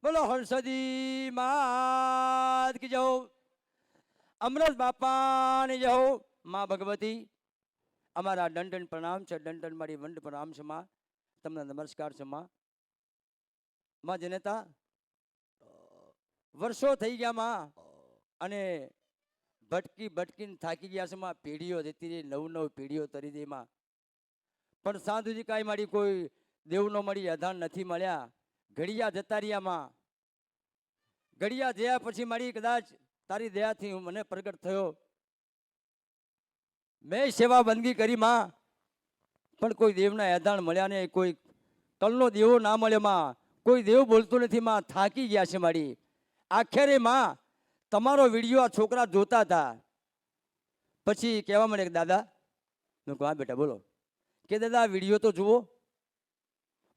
બોલો હંસદી માત કી જય, અમરત બાપાની જય, માં ભગવતી. અમારા દંડન પ્રણામ છે, દંડન મારી વંડ પ્રણામ છે માં, તમને નમસ્કાર છે માં. માં જનતા વર્ષો થઈ ગયા માં, અને ભટકીને થાકી ગયા છે માં. પેઢીઓ જતી રહી, નવ પેઢીઓ તરી દે માં, પણ સાધુજી કાંઈ મારી કોઈ દેવનો મળી અધાન નથી મળ્યા. ઘડિયા જતા રહ્યા માં, ઘડિયા જયા પછી મારી કદાચ તારી દયાથી હું મને પ્રગટ થયો. મેં સેવા બંદગી કરી માં, પણ કોઈ દેવના અધાન મળ્યા નહીં, કોઈ કલનો દેવો ના મળ્યો માં, કોઈ દેવ બોલતો નથી માં. થાકી ગયા છે મારી. આખરે માં તમારો વિડીયો આ છોકરા જોતા હતા, પછી કહેવા મળે કે દાદા, મેં કહું હા બેટા બોલો, કે દાદા વિડીયો તો જુઓ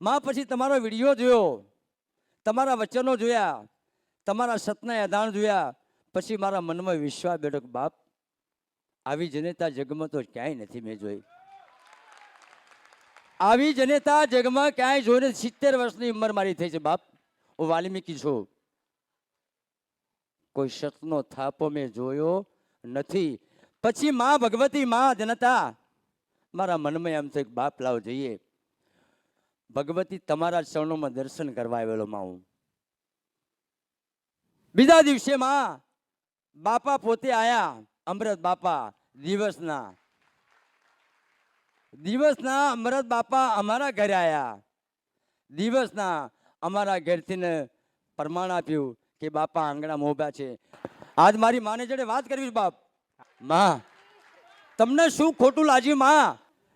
માં. પછી તમારો વિડીયો જોયો, તમારા વચનો જોયા, તમારા સતના અધાણ જોયા, પછી મારા મનમાં વિશ્વાસ બેઠો કે બાપ આવી જનતા જગમાં તો ક્યાંય નથી મેં જોઈ. આવી જનતા જગમાં ક્યાંય જોઈને 70 વર્ષની ઉંમર મારી થઈ છે બાપ. હું વાલ્મીકી છું, કોઈ સતનો થાપો મેં જોયો નથી. પછી માં ભગવતી માં જનતા મારા મનમાં એમ થયું બાપ લાવ જઈએ. ભગવતી તમારા ચરણોમાં દર્શન કરવા આવેલો માં હું. બીજા દિવસે માં બાપા પોતે આયા, અમરત બાપા દિવસના અમરત બાપા અમારા ઘરે આયા. દિવસના અમારા ઘરથી ને પ્રમાણ આપ્યું કે બાપા આંગણામાં ઊભા છે. આજ મારી માને જોડે વાત કરવી બાપ. માં તમને શું ખોટું લાગ્યું માં?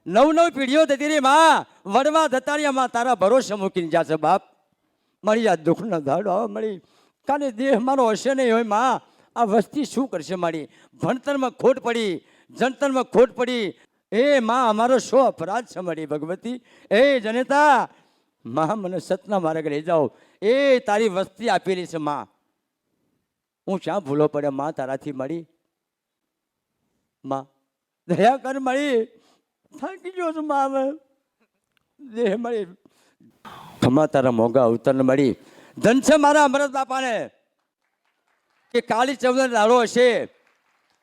નવ પેઢીઓ થતી રહી માં, વડવા ધતારિયામાં તારા ભરોસે મૂકીને જશે બાપ. મારી આ દુઃખનો ધાડો મળી, કાલે દેહ મારો હશે નહીં હોય માં. આ વસ્તી શું કરશે મારી? ભણતરમાં ખોટ પડી, જંતરમાં ખોટ પડી. એ માં અમારો શું અપરાધ છે મારી ભગવતી? એ જનતા માં મને સતના માર્ગે લઈ જાઓ. એ તારી વસ્તી આપેલી છે માં, હું ક્યાં ભૂલો પડે માં તારાથી મળી? માં દયા કર મળી, થાકી ગયો છું માં. હવે દેહ મળી, ખમા તારા મોંઘા અવતરને મળી. ધન છે મારા અમરત બાપાને કે કાળી ચૌદનો દાડો હશે,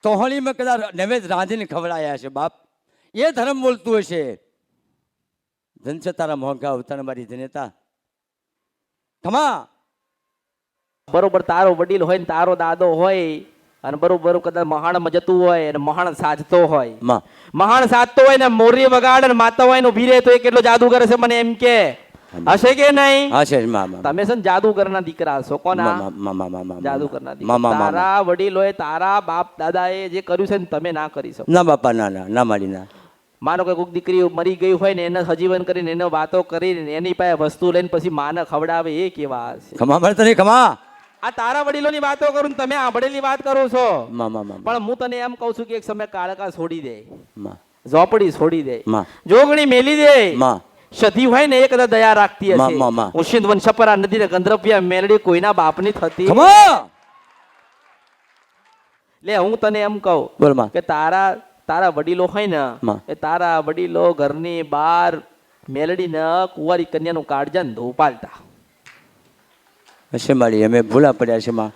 તોહણીમાં કદાચ નૈવેદ રાંધીને ખવડાયા છે બાપ. એ ધર્મ બોલતું હશે. ધન છે તારા મોંઘા અવતરને મારી જનતા. ખમા બરોબર તારો વડીલ હોય ને તારો દાદો હોય, અને બરોબર કદાચ મહાણમાં જતું હોય અને મહાણ સાજતો હોય, મહાણ સાજતો હોય ને મોરી વગાડે ને માતા હોય ને ઉભી રહે તો એ કેટલો જાદુ કરે છે મને એમ કે હશે કે નહીં? હશે. તમે છે ને જાદુગરના દીકરા છો. કોના? જાદુગરના દીકરા. તારા વડીલોએ તારા બાપ દાદાએ જે કર્યું છે ને તમે ના કરી શકો. ના બાપા, ના ના ના મારી ના. માનો કે કોઈક દીકરી મરી ગઈ હોય ને એને સજીવન કરીને એને વાતો કરીને એની પાસે વસ્તુ લઈને પછી માને ખવડાવે, એ કેવા છે? ખમા મળે તને ખમા. આ તારા વડીલોની વાતો કરું તમે આંભળેલી વાત કરો છો. પણ હું તને એમ કહું છું કે એક સમય કાળકા છોડી દે, ઝોપડી છોડી દે, જોગણી મેલી દે. સધી હોય ને એ કદાચ દયા રાખતી હશે. ઉશિંદ વંશપરા નદી ને ગંધર્વ્ય મેલડી કોઈના બાપની થતી. લે હું તને એમ કહું કે તારા વડીલો હોય ને એ તારા વડીલો ઘરની બહાર મેલડી ને કુંવારી કન્યાનું કાળજા ને ધોપાલતા હશે મારી. અમે ભૂલા પડ્યા છે માં.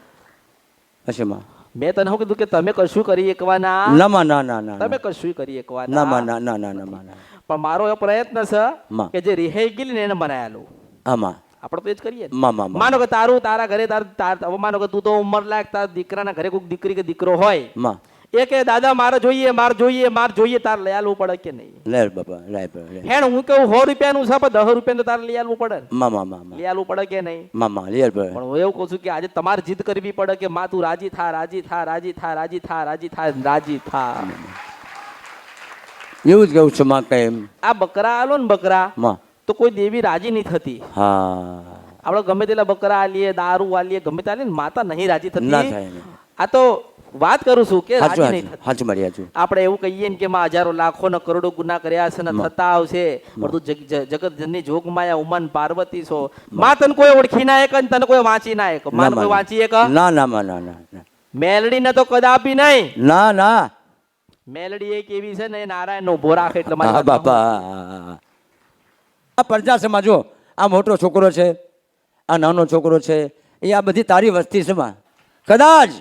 હશે માં. મેં તને શું કીધું કે તમે કશું કરી એકવાના? ના ના ના ના, તમે કશું કરી એકવાના? ના ના ના ના ના. પણ મારો એ પ્રયત્ન છે કે જે રિહાઈ ગયેલી ને એને બનાયેલું. આમાં આપણે તો એ જ કરીએ. માનો કે તારા ઘરે માનો કે તું તો ઉંમર લાયક તારા દીકરાના ઘરે કોઈ દીકરી કે દીકરો હોય, એ કે દાદા મારે જોઈએ તારે લઈ આલવું પડે કે નહીં? લે બાપા લે. હેણ હું કેવું 100 રૂપિયાનું છે પણ 10 રૂપિયા તારે લઈ આલવું પડે. લઈ આલવું પડે કે નહીં? પણ હું એવું કહું છું કે આજે તમારે જીદ કરવી પડે કે માં તું રાજી થા, રાજી થા, રાજી થા, રાજી થા, રાજી થા, રાજી થા. એવું જ કહું છું માં. કઈ આ બકરા આલો ને બકરા તો કોઈ દેવી રાજી નહીં થતી. આપણે ગમે તેટલા બકરા આલીએ, દારૂ આલીએ, ગમે તે આલીએ ને માતા નહીં રાજી થતી. આ તો વાત કરું છું કે રાજી નહીં થતી. આપણે એવું કહીએ ને કે માં હજારો લાખો ને કરોડો ગુના કર્યા છે ને થતા આવશે, બધું જગત જનની જોગ માયા ઉમન પાર્વતી છો. માં તને કોઈ ઓળખી ના એક, તને કોઈ વાંચી ના એક. માં કોઈ વાંચી એક? ના ના ના. મેલડી ને તો કદાપી નહીં. ના ના. મેલડી એક એવી છે ને એ નારાયણ નો ઉભો રાખે એટલે મારા બાપા. આ પ્રજા સમાજો, આ મોટો છોકરો છે, આ નાનો છોકરો છે, એ આ બધી તારી વસ્તી છે માં. કદાચ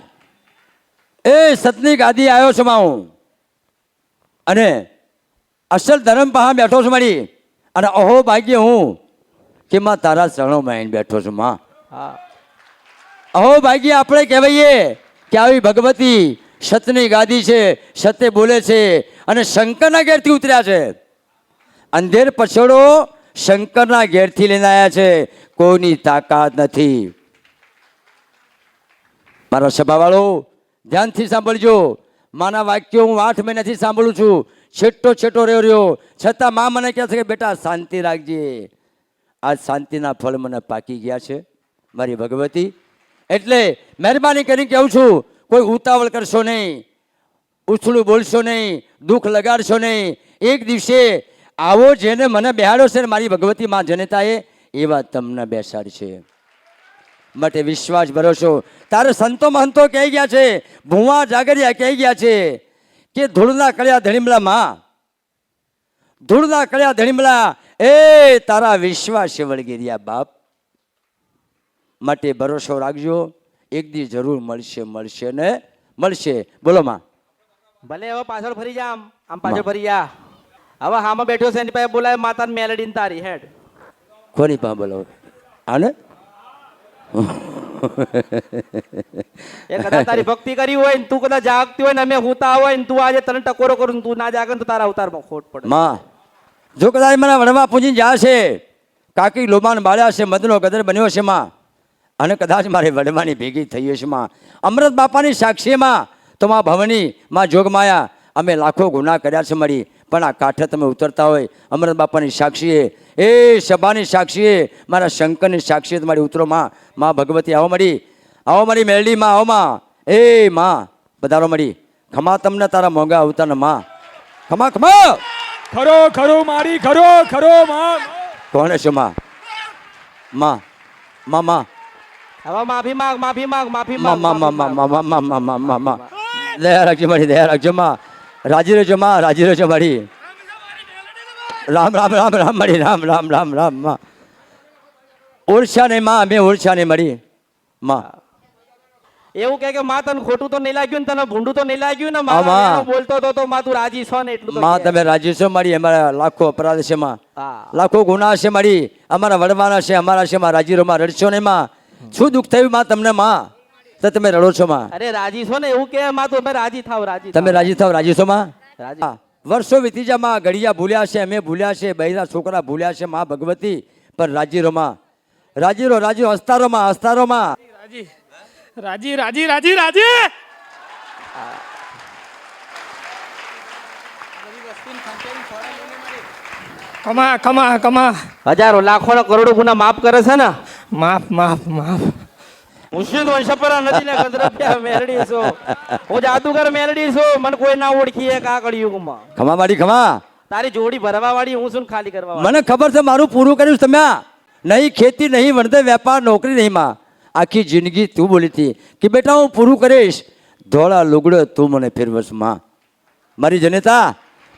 એ સતની ગાદી આવ્યો છું માં હું, અને અસલ ધર્મ પાસે બેઠો છું મારી, અને અહો ભાગ્ય હું કે માં તારા ચરણોમાં આવીને બેઠો છું માં. હા અહો ભાગ્ય આપણે કહેવાઈએ કે આવી ભગવતી સતની ગાદી છે, સત્ય બોલે છે, અને શંકરના ઘેરથી ઉતર્યા છે. અંધેર પછોડો શંકરના ઘેરથી લઈને આવ્યા છે, કોઈની તાકાત નથી. મારા સભાવાળો ધ્યાનથી સાંભળજો. માના વાક્યો હું 8 મહિનાથી સાંભળું છું, છેટો રહ્યો, છતાં મા મને કહે છે કે બેટા શાંતિ રાખજે. આ શાંતિના ફળ મને પાકી ગયા છે મારી ભગવતી. એટલે મહેરબાની કરીને કહું છું, કોઈ ઉતાવળ કરશો નહીં, ઉછળું બોલશો નહીં, દુઃખ લગાડશો નહીં. એક દિવસે આવો જેને મને બેહાડ્યો છે ને મારી ભગવતી માં જનતાએ, એવા તમને બેસાડશે. માટે વિશ્વાસ ભરોસો. તારે સંતો મહંતો કહી ગયા છે, ભુવા જાગરિયા કહી ગયા છે કે ધૂળના કળિયા ધણીમલા માં, ધૂળના કળિયા ધણીમલા એ તારા વિશ્વાસ વળગી રહ્યા બાપ. માટે ભરોસો રાખજો, એક દી જરૂર મળશે ને મળશે. બોલો માં. ભલે હવે પાછળ ફરી જા, આમ પાછળ ફરી જા. હવે હામાં બેઠો છે એની પાસે બોલાય માતાને મેલડીને તારી હેડ. કોની પાસે બોલો આને? એ કદાચ તારી ભક્તિ કરી હોય ને તું કદાચ જાગતી હોય ને અમે હુતા હોય ને તું આજે તને ટકોરો કરું તું ના જાગે ને તો તારા અવતારમાં ખોટ પડે. માં જો કદાચ મને વડવા પૂજીને જશે, કાકી લોબાન બાળ્યા છે, મદનો ગદર બન્યો છે માં, અને કદાચ મારી વડવાની ભેગી થઈ હશે માં, અમૃત બાપાની સાક્ષીમાં તો માં ભવની માં જોગમાયા અમે લાખો ગુના કર્યા છે મારી, પણ આ કાંઠે તમે ઉતરતા હોય અમૃત બાપાની સાક્ષીએ, એ સભાની સાક્ષીએ, મારા શંકરની સાક્ષીએ તમારી ઉતરો માં. માં ભગવતી આવો મળી, આવો મારી મેલડી માં, આવો માં. એ માં પધારો મળી. ખમા તમને તારા મોંઘા અવતારના માં. ખમા ખમા. ખરો મારી ખરો માં. કોણ છે માં? માં માં માં હવે માફી માંગ દયા રાખજો મારી, દયા રાખજો માં. રાજી રહેજો માં, રાજી રહેજો મારી. રામ મારી, રામ માં. ઓળછા નહીં માં, અમે ઓળછા નહીં મારી માં. એવું કે માં તને ખોટું તો નહીં લાગ્યું ને તને ભૂંડું તો નહીં લાગ્યું ને હા, માં. બોલતો તો માં તું રાજી છો ને એટલું તો માં કે. તમે રાજી છો મારી. અમારા લાખો અપરાધ છે માં, હા. લાખો ગુના છે મારી, અમારા વડવાના છે, અમારા છે માં. રાજી રહો માં, રડશો નહીં માં. શું દુઃખ થયું માં તમને માં, તો તમે રડો છો માં? અરે રાજી છો ને એવું કે માં તું અમે રાજી થાવ, રાજી તમે રાજી થાવ, રાજી છો માં? રાજી. હા. વર્ષો વીતી જા માં, ઘડિયા ભૂલ્યા છે, અમે ભૂલ્યા છે, બહેરા છોકરા ભૂલ્યા છે માં ભગવતી, પણ રાજી રહો માં, રાજી રહો, રાજી રહો. હસતા રહો માં, હસતા રહો માં. રાજી. કમા. હજારો લાખો ના કરોડો ગુના માફ કરે છે ને. માફ. હું શું વંશપરા નથી ને ગંધર્વ મેલડી છો, હું જાદુગર મેલડી છું, મને કોઈ ના ઓળખીએ કા કળિયુગમાં. ખમા મારી ખમા. તારી જોડી ભરવા વાળી હું છું ને ખાલી કરવા વાળી. મને ખબર છે મારું પૂરું કર્યું છે તમે. નહીં ખેતી, નહીં વણતર, વેપાર, નોકરી નહીં માં. આખી જિંદગી તું બોલી હતી કે બેટા હું પૂરું કરીશ, ધોળા લુગડો તું મને ફેરવશ માં. મારી જનતા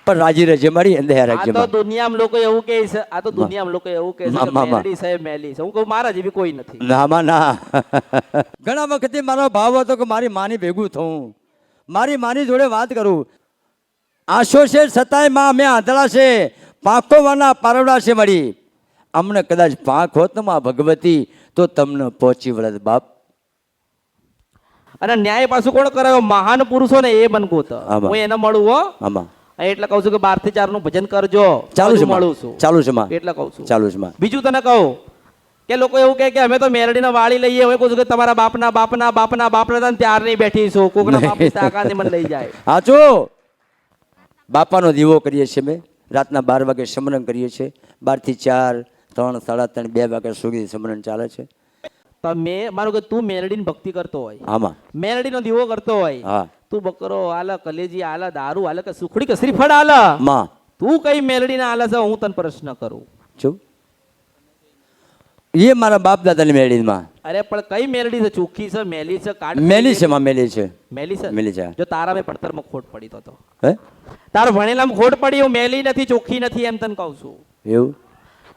પણ રાજી રહેજે મારી, દયા રાખજે આ તો માં. દુનિયામાં લોકો એવું કહે છે, આ તો દુનિયામાં લોકો એવું કહે છે કે મેલડી છે મેલી છે. હું કહું મારા જેવી કોઈ નથી. ના માં ના. ઘણા વખતે મારો ભાવ હતો કે મારી માની ભેગું થવું, મારી માની જોડે વાત કરું. આશો છે છતાંય માં અમે આંધળા છે, પાંખોવાના પારવડા છે મારી. અમને કદાચ પાંખ હોત ને માં ભગવતી તો તમને પહોંચી વળત બાપ. અને ન્યાય પાછું કોણ કરાયો? મહાન પુરુષો ને એ મન ગોત. આમાં. હું એને મળું હો. આમાં એટલે કહું છું કે 12 થી 4 નું ભજન કરજો. ચાલુ છે બધું મળું છું. ચાલુ છે માં, એટલે કહું છું. ચાલુ છે માં. બીજું તને કહું કે લોકો એવું કહે કે અમે તો મેલડીને વાળી લઈએ. હું કહું છું કે તમારા બાપના હતા ને ત્યાર નહીં બેઠી છું. કોકના બાપ તાકાત મને લઈ જાય. હાચો. બાપાનો દીવો કરીએ છીએ અમે, રાતના 12 વાગે સમરણ કરીએ છીએ. 12 થી 4, 3, 3:30, 2 વાગ્યા સુધી સમરણ ચાલે છે. તમે મારું કે તું મેલડીની ભક્તિ કરતો હોય, આમાં મેલડીનો દીવો કરતો હોય, હા તું બકરો આલે, કલેજી આલે, દારૂ આલે કે સુખડી કે શ્રીફળ આલે, માં તું કઈ મેલડીને આલે છે? હું તને પ્રશ્ન કરું. છું એ મારા બાપ દાદાની મેળીમાં. અરે પણ કઈ મેલડી છે? ચોખ્ખી છે, મેલી છે, કાટ મેલી છે માં, મેલી છે, મેલી છે. મેલી છે. જો તારા મેં પડતરમાં ખોટ પડી તો હે તાર ભણેલામાં ખોટ પડી. હું મેલી નથી, ચોખ્ખી નથી એમ તને કહું છું. એવું?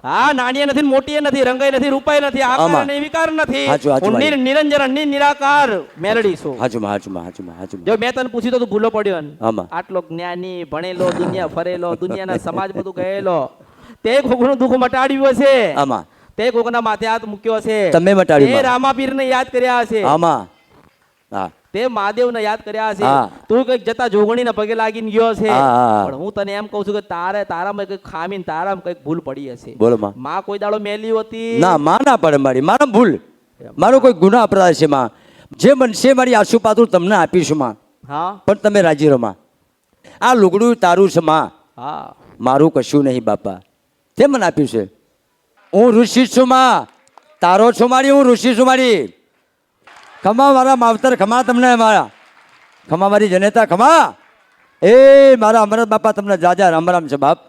હા નાની નથી મોટી નથી રંગાઈ નથી રૂપાઈ નથી આકાર આમાં. અને વિકાર નથી હાચું, હાચું હું ભાઈ. નિરંજન નિરાકાર મેલડી છું હાચુમાં હાચુમાં હાચુમાં હાચુમાં જો મેં તને પૂછ્યું તો તું ભૂલો પડ્યો ને આમાં. આટલો જ્ઞાની ભણેલો દુનિયા ફરેલો દુનિયાના સમાજ બધું ગયેલો તે કોકનું દુઃખ મટાડ્યું હશે આમાં તે કોકના માથે હાથ મૂક્યો છે તમે મટાડ્યું તે માં. રામાપીરને યાદ કર્યા હશે આમાં હા તે મહાદેવને યાદ કર્યા હશે હા. તું કઈક જતા જોગણીના પગે લાગીને ગયો છે હા, હા. પણ હું તને એમ કહું છું કે તારામાં કઈક ખામી ને તારામાં કઈક ભૂલ પડી હશે બોલો માં. માં કોઈ દાડો મેલી હતી ના માં ના પડે મારી મારા ભૂલ મારો કોઈ ગુના અપરાધ છે માં જે બનશે મારી આશુપાતું તમને આપીશું માં હા પણ તમે રાજી રહો માં આ લુગડું તારું છે માં હા મારું કશું નહીં બાપા તે મને આપ્યું છે હું ઋષિ છું માં તારો છો મારી હું ઋષિ છું મારી ખમા મારા માવતર ખમા તમને મારા ખમા મારી જનેતા ખમા એ મારા અમરત બાપા તમને જાજા રામ રામ છે બાપ